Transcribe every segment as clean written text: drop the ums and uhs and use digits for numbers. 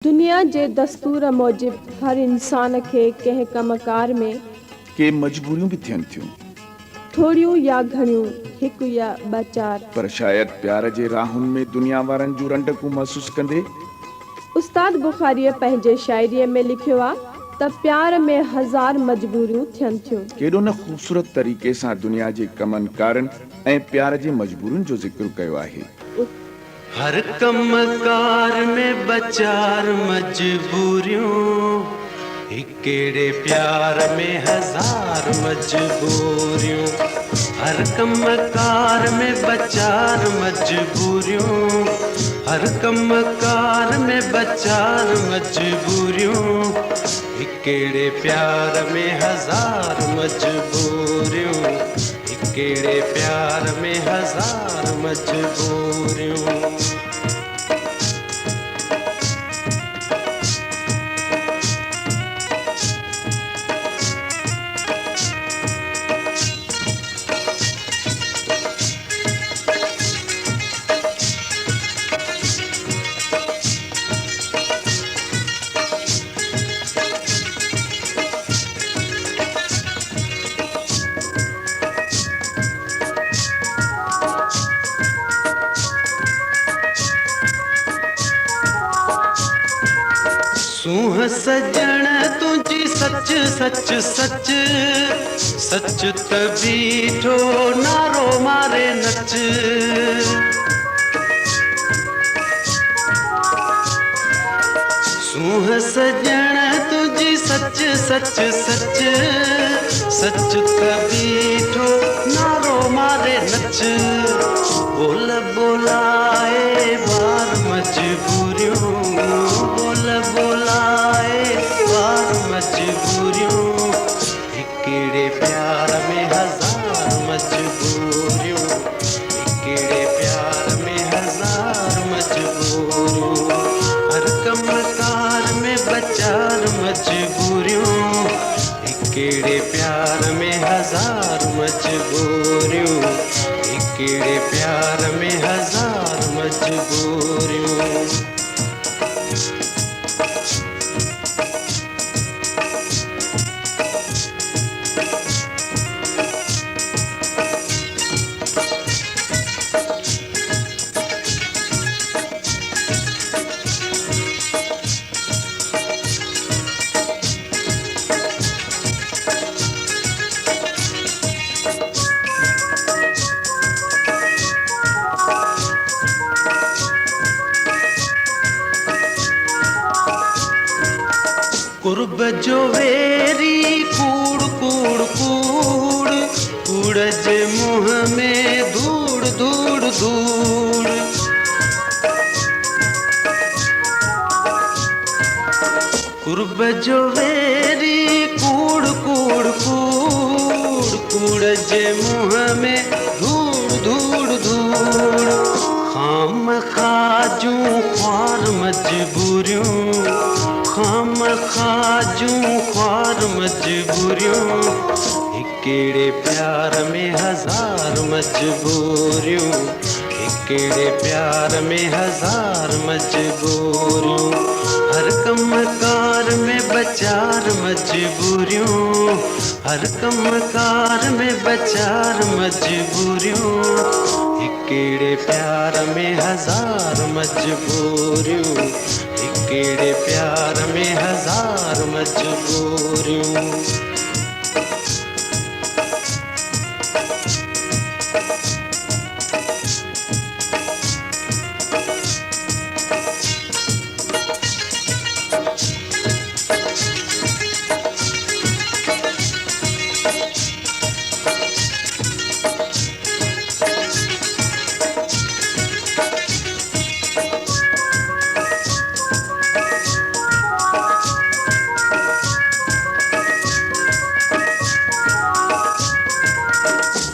दुनिया जे दस्तूर मूजिब हर इंसान खे कंहिं कमकार में के मजबूरियूं भी थियनि थियूं, थोड़ियूं या घणियूं, हिकु या ॿ चार, पर शायद प्यार जे राहुनि में दुनिया वारनि जूं रंडकूं महसूस कंदे उस्ताद बुखारीअ पंहिंजे शाइरीअ में लिखियो आहे त प्यार में हज़ार मजबूरियूं थियनि थियूं। केॾो न ख़ूबसूरत तरीक़े सां दुनिया जे कमनि कारनि ऐं प्यार जे मजबूरियुनि जो ज़िक्र कयो आहे। हर कमकार में बचार मजबूरियों, हिकेड़े प्यार में हज़ार मजबूरियों। हर कमकार में बचार मजबूरियों, हर कमकार में बचार मजबूरियों। हिकेड़े प्यार में हज़ार मजबूरियों, हिकेड़े प्यार में हज़ार मजबूरियों। सूह सजण तुझी सच सच सच सच त बीठो नारो मारे नच। सूह सजण तुझी सच सच सच सच त बीठो नारो मारे नच। बोल बोलाए बार मजबूरियों, बोल बोलाए बार मजबूरियों। हिकेड़े प्यार में हज़ार मजबूरियों, हिकेड़े प्यार में हज़ार मजबूरियों। हर कमकार में बचार मजबूरियों, हिकेड़े प्यार में हज़ार मजबूरियों, हिकेड़े प्यार में हज़ार मजबूरियों। कुर्ब जो वेरी कूड़ कूड़ कूड़ कूड़ जे मुँह में धूड़ धूड़ धूड़। कुर्ब जो वेरी कूड़ कूड़ कूड़ कूड़ जे मुँह में धूड़ धूड़ धूड़। खाम खाजूं ख्वार मजबूरियों, खाम खाजूं ख्वार मजबूरियों। हिकेड़े प्यार में हज़ार मजबूरियों, हिकेड़े प्यार में हज़ार मजबूरियों। हर कमकार में बचार मजबूरियों, हर कमकार में बचार मजबूरियों। हिकेड़े प्यार में हज़ार मजबूरियों, हिकेड़े प्यार में हज़ार मजबूरियों।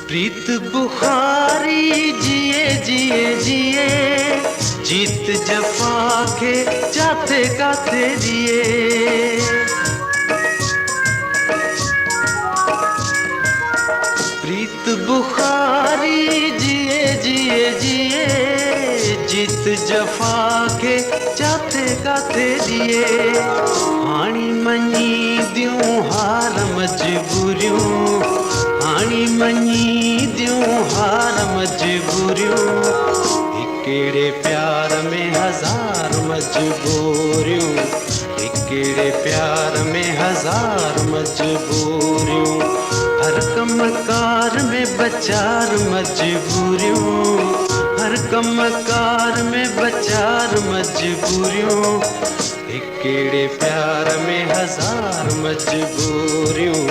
प्रीत बुखारी जिए जिए जिए, जीत जफा के जाते गाते जिए। प्रीत बुखारी जिए जिए जिए, जीत जफा के जाते काथे जिए हाणी मञी दियूं हार मजबूरियूं हाणी मञी दियूं हार मजबूरियूं हिकिड़े प्यार में हज़ार मजबूरियूं हिकिड़े प्यार में हज़ार मजबूरियूं हर कम कार में बचार मजबूरियूं हर कम कार में बचार मजबूरियूं हिकिड़े प्यार में हज़ार मजबूरियूं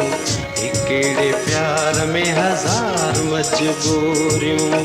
हिकिड़े प्यार में हज़ार मजबूरियूं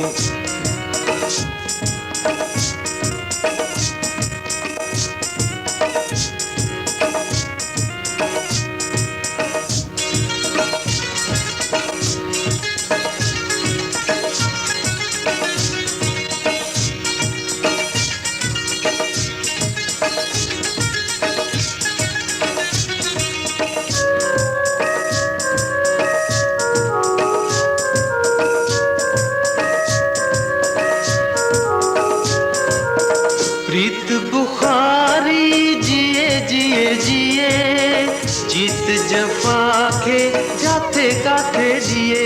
प्रीत बुखारी जिए जिए जिए जीत जफा के जाते काथे जिए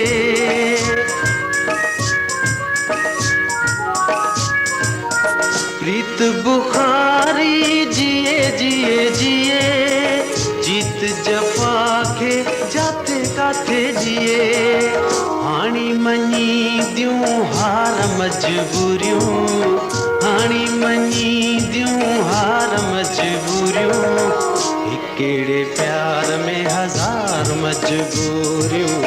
प्रीत बुखारी जिए जिए जिए जीत जफा के जाते काथे जिए हाणी मञी दियूं हार मजबूरियूं हाणी मञी दियूं हार मजबूरियूं हिकिड़े प्यार में हज़ार मजबूरियूं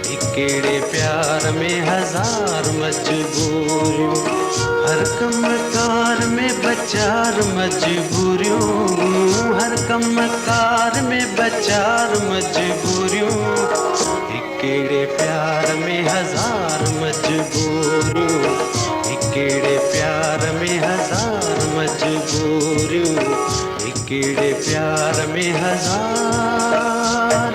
हिकिड़े प्यार में हज़ार मजबूरियूं हर कम कार में बचार मजबूरियूं हर कम कार में बचार मजबूरियूं हिकिड़े प्यार में हज़ार मजबूरियूं हिकिड़े प्यार में हज़ार मजबूरियूं हिकिड़े प्यार में हज़ार